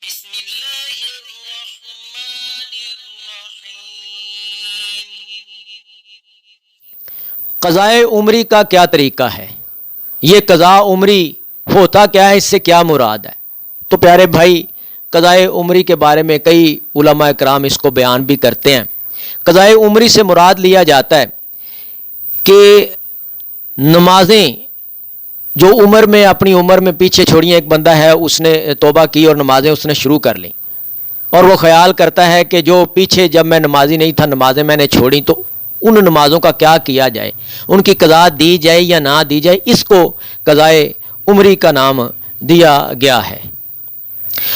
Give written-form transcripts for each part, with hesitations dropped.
بسم اللہ الرحمن الرحیم۔ قضاء عمری کا کیا طریقہ ہے؟ یہ قضاء عمری ہوتا کیا ہے؟ اس سے کیا مراد ہے؟ تو پیارے بھائی، قضاء عمری کے بارے میں کئی علماء کرام اس کو بیان بھی کرتے ہیں۔ قضاء عمری سے مراد لیا جاتا ہے کہ نمازیں جو اپنی عمر میں پیچھے چھوڑی ہیں، ایک بندہ ہے اس نے توبہ کی اور نمازیں اس نے شروع کر لیں، اور وہ خیال کرتا ہے کہ جو پیچھے جب میں نمازی نہیں تھا نمازیں میں نے چھوڑی، تو ان نمازوں کا کیا کیا جائے، ان کی قضا دی جائے یا نہ دی جائے۔ اس کو قضاء عمری کا نام دیا گیا ہے۔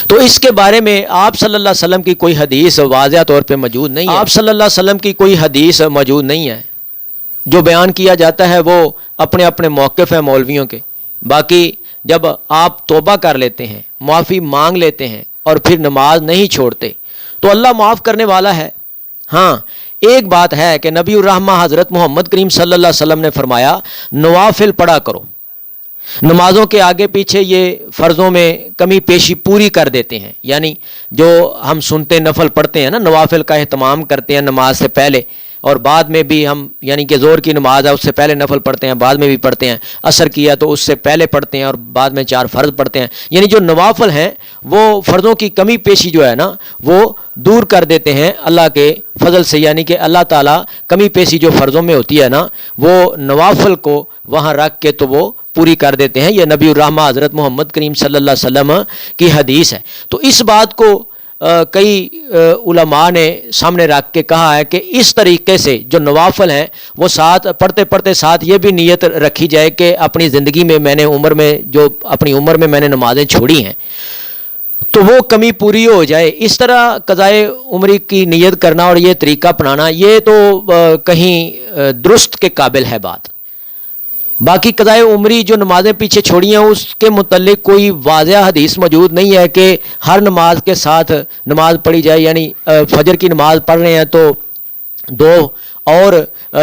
تو اس کے بارے میں آپ صلی اللہ علیہ وسلم کی کوئی حدیث واضح طور پہ موجود نہیں ہے۔ آپ صلی اللہ علیہ وسلم کی کوئی حدیث موجود نہیں ہے۔ جو بیان کیا جاتا ہے وہ اپنے اپنے موقف ہیں مولویوں کے۔ باقی جب آپ توبہ کر لیتے ہیں، معافی مانگ لیتے ہیں اور پھر نماز نہیں چھوڑتے تو اللہ معاف کرنے والا ہے۔ ہاں، ایک بات ہے کہ نبی الرحمہ حضرت محمد کریم صلی اللہ علیہ وسلم نے فرمایا نوافل پڑھا کرو۔ نمازوں کے آگے پیچھے یہ فرضوں میں کمی پیشی پوری کر دیتے ہیں، یعنی جو ہم سنتے نفل پڑھتے ہیں نا، نوافل کا اہتمام کرتے ہیں نماز سے پہلے، اور بعد میں بھی ہم یعنی کہ ظہر کی نماز ہے اس سے پہلے نفل پڑھتے ہیں، بعد میں بھی پڑھتے ہیں، عصر کیا تو اس سے پہلے پڑھتے ہیں اور بعد میں 4 فرض پڑھتے ہیں۔ یعنی جو نوافل ہیں وہ فرضوں کی کمی پیشی جو ہے نا وہ دور کر دیتے ہیں اللہ کے فضل سے، یعنی کہ اللہ تعالیٰ کمی پیشی جو فرضوں میں ہوتی ہے نا وہ نوافل کو وہاں رکھ کے تو وہ پوری کر دیتے ہیں۔ یہ نبی الرحمہ حضرت محمد کریم صلی اللہ علیہ وسلم کی حدیث ہے۔ تو اس بات کو کئی علماء نے سامنے رکھ کے کہا ہے کہ اس طریقے سے جو نوافل ہیں وہ ساتھ پڑھتے پڑھتے ساتھ یہ بھی نیت رکھی جائے کہ اپنی زندگی میں میں نے اپنی عمر میں میں نے نمازیں چھوڑی ہیں تو وہ کمی پوری ہو جائے۔ اس طرح قضاء عمری کی نیت کرنا اور یہ طریقہ اپنانا یہ تو کہیں درست کے قابل ہے بات۔ باقی قضاء عمری جو نمازیں پیچھے چھوڑی ہیں اس کے متعلق کوئی واضح حدیث موجود نہیں ہے کہ ہر نماز کے ساتھ نماز پڑھی جائے، یعنی فجر کی نماز پڑھ رہے ہیں تو 2 اور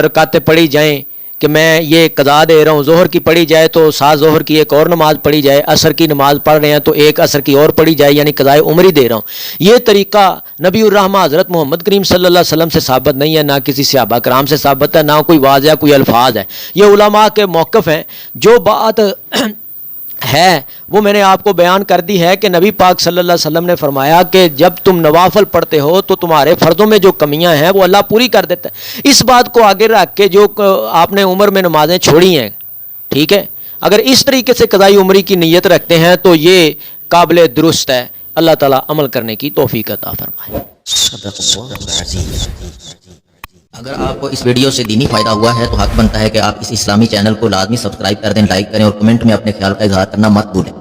رکعتیں پڑھی جائیں کہ میں یہ قضا دے رہا ہوں، ظہر کی پڑھی جائے تو ساتھ ظہر کی ایک اور نماز پڑھی جائے، عصر کی نماز پڑھ رہے ہیں تو ایک عصر کی اور پڑھی جائے، یعنی قضاء عمری دے رہا ہوں۔ یہ طریقہ نبی الرحمہ حضرت محمد کریم صلی اللہ علیہ وسلم سے ثابت نہیں ہے، نہ کسی صحابہ کرام سے ثابت ہے، نہ کوئی واضح کوئی الفاظ ہے۔ یہ علماء کے موقف ہیں۔ جو بات ہے وہ میں نے آپ کو بیان کر دی ہے کہ نبی پاک صلی اللہ علیہ وسلم نے فرمایا کہ جب تم نوافل پڑھتے ہو تو تمہارے فرضوں میں جو کمیاں ہیں وہ اللہ پوری کر دیتا ہے۔ اس بات کو آگے رکھ کے جو آپ نے عمر میں نمازیں چھوڑی ہیں، ٹھیک ہے، اگر اس طریقے سے قضاء عمری کی نیت رکھتے ہیں تو یہ قابل درست ہے۔ اللہ تعالیٰ عمل کرنے کی توفیق عطا فرمائے۔ صدق اللہ العظیم۔ اگر آپ کو اس ویڈیو سے دینی فائدہ ہوا ہے تو حق بنتا ہے کہ آپ اس اسلامی چینل کو لازمی سبسکرائب کر دیں، لائک کریں اور کمنٹ میں اپنے خیال کا اظہار کرنا مت بھولیں۔